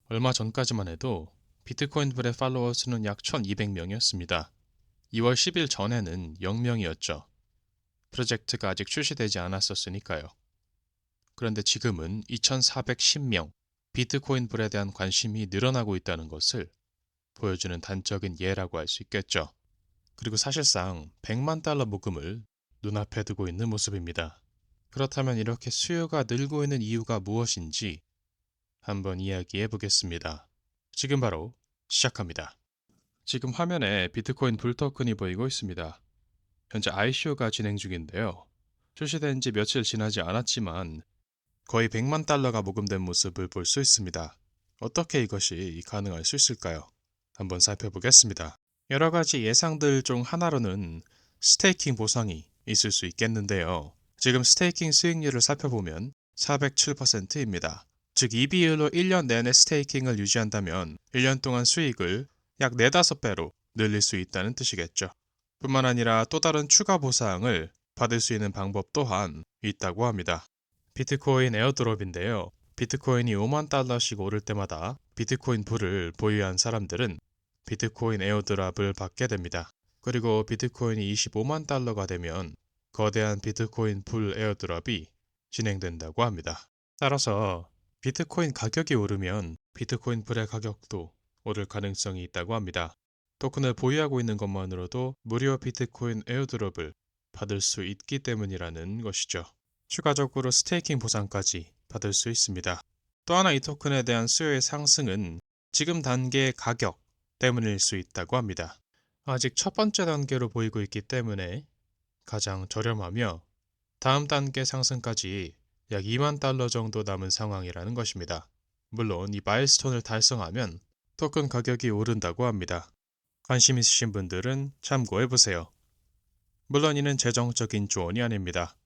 얼마 전까지만 해도 비트코인 불의 팔로워 수는 약 1200명이었습니다. 2월 10일 전에는 0명이었죠. 프로젝트가 아직 출시되지 않았었으니까요. 그런데 지금은 2410명, 비트코인 불에 대한 관심이 늘어나고 있다는 것을 보여주는 단적인 예라고 할 수 있겠죠. 그리고 사실상 100만 달러 모금을 눈앞에 두고 있는 모습입니다. 그렇다면 이렇게 수요가 늘고 있는 이유가 무엇인지 한번 이야기해 보겠습니다. 지금 바로 시작합니다. 지금 화면에 비트코인 불 토큰이 보이고 있습니다. 현재 ICO가 진행 중인데요. 출시된 지 며칠 지나지 않았지만 거의 100만 달러가 모금된 모습을 볼 수 있습니다. 어떻게 이것이 가능할 수 있을까요? 한번 살펴보겠습니다. 여러 가지 예상들 중 하나로는 스테이킹 보상이 있을 수 있겠는데요. 지금 스테이킹 수익률을 살펴보면 407%입니다. 즉, 이 비율로 1년 내내 스테이킹을 유지한다면 1년 동안 수익을 약 4, 5배로 늘릴 수 있다는 뜻이겠죠. 뿐만 아니라 또 다른 추가 보상을 받을 수 있는 방법 또한 있다고 합니다. 비트코인 에어드롭인데요. 비트코인이 5만 달러씩 오를 때마다 비트코인 불을 보유한 사람들은 비트코인 에어드랍을 받게 됩니다. 그리고 비트코인이 25만 달러가 되면 거대한 비트코인 불 에어드랍이 진행된다고 합니다. 따라서 비트코인 가격이 오르면 비트코인 불의 가격도 오를 가능성이 있다고 합니다. 토큰을 보유하고 있는 것만으로도 무료 비트코인 에어드롭을 받을 수 있기 때문이라는 것이죠. 추가적으로 스테이킹 보상까지 받을 수 있습니다. 또 하나 이 토큰에 대한 수요의 상승은 지금 단계의 가격 때문일 수 있다고 합니다. 아직 첫 번째 단계로 보이고 있기 때문에 가장 저렴하며 다음 단계 상승까지 약 2만 달러 정도 남은 상황이라는 것입니다. 물론 이 마일스톤을 달성하면 토큰 가격이 오른다고 합니다. 관심 있으신 분들은 참고해보세요. 물론 이는 재정적인 조언이 아닙니다.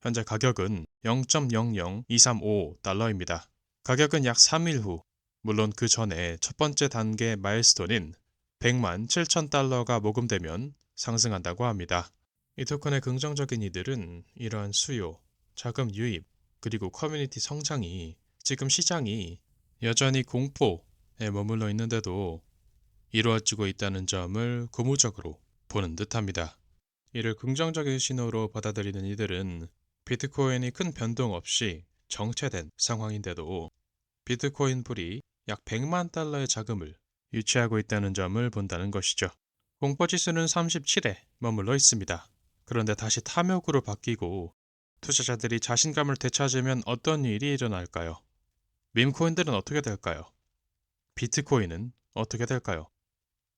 현재 가격은 0.00235달러입니다. 가격은 약 3일 후, 물론 그 전에 첫 번째 단계 마일스톤인 100만 7천 달러가 모금되면 상승한다고 합니다. 이 토큰의 긍정적인 이들은 이러한 수요, 자금 유입, 그리고 커뮤니티 성장이 지금 시장이 여전히 공포에 머물러 있는데도 이루어지고 있다는 점을 고무적으로 보는 듯합니다. 이를 긍정적인 신호로 받아들이는 이들은 비트코인이 큰 변동 없이 정체된 상황인데도 비트코인 불이 약 100만 달러의 자금을 유치하고 있다는 점을 본다는 것이죠. 공포지수는 37에 머물러 있습니다. 그런데 다시 탐욕으로 바뀌고 투자자들이 자신감을 되찾으면 어떤 일이 일어날까요? 밈코인들은 어떻게 될까요? 비트코인은 어떻게 될까요?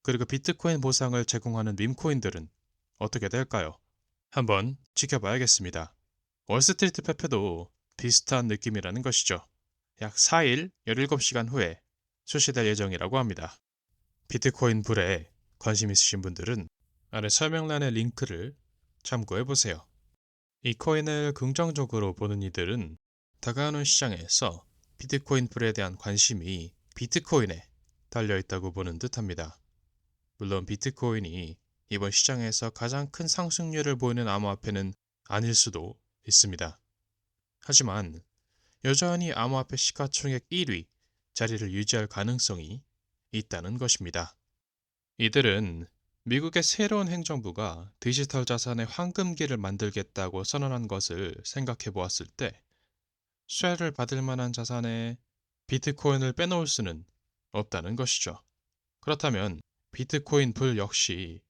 그리고 비트코인 보상을 제공하는 밈코인들은 어떻게 될까요? 한번 지켜봐야겠습니다. 월스트리트 페페도 비슷한 느낌이라는 것이죠. 약 4일 17시간 후에 출시될 예정이라고 합니다. 비트코인 불에 관심 있으신 분들은 아래 설명란의 링크를 참고해보세요. 이 코인을 긍정적으로 보는 이들은 다가오는 시장에서 비트코인 불에 대한 관심이 비트코인에 달려있다고 보는 듯합니다. 물론 비트코인이 이번 시장에서 가장 큰 상승률을 보이는 암호화폐는 아닐 수도 있습니다. 하지만 여전히 암호화폐 시가총액 1위 자리를 유지할 가능성이 있다는 것입니다. 이들은 미국의 새로운 행정부가 디지털 자산의 황금기를 만들겠다고 선언한 것을 생각해 보았을 때 수혜를 받을 만한 자산에 비트코인을 빼놓을 수는 없다는 것이죠. 그렇다면 비트코인 불 역시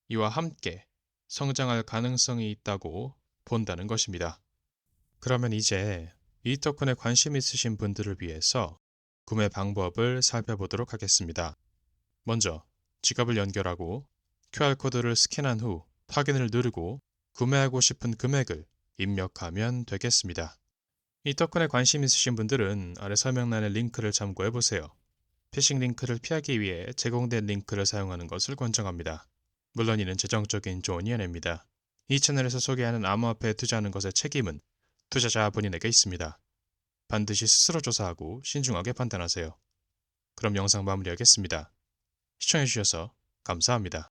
이와 함께 성장할 가능성이 있다고 본다는 것입니다. 그러면 이제 이 토큰에 관심 있으신 분들을 위해서 구매 방법을 살펴보도록 하겠습니다. 먼저 지갑을 연결하고 QR코드를 스캔한 후 확인을 누르고 구매하고 싶은 금액을 입력하면 되겠습니다. 이 토큰에 관심 있으신 분들은 아래 설명란의 링크를 참고해보세요. 피싱 링크를 피하기 위해 제공된 링크를 사용하는 것을 권장합니다. 물론 이는 재정적인 조언이 아닙니다. 이 채널에서 소개하는 암호화폐에 투자하는 것의 책임은 투자자 본인에게 있습니다. 반드시 스스로 조사하고 신중하게 판단하세요. 그럼 영상 마무리하겠습니다. 시청해주셔서 감사합니다.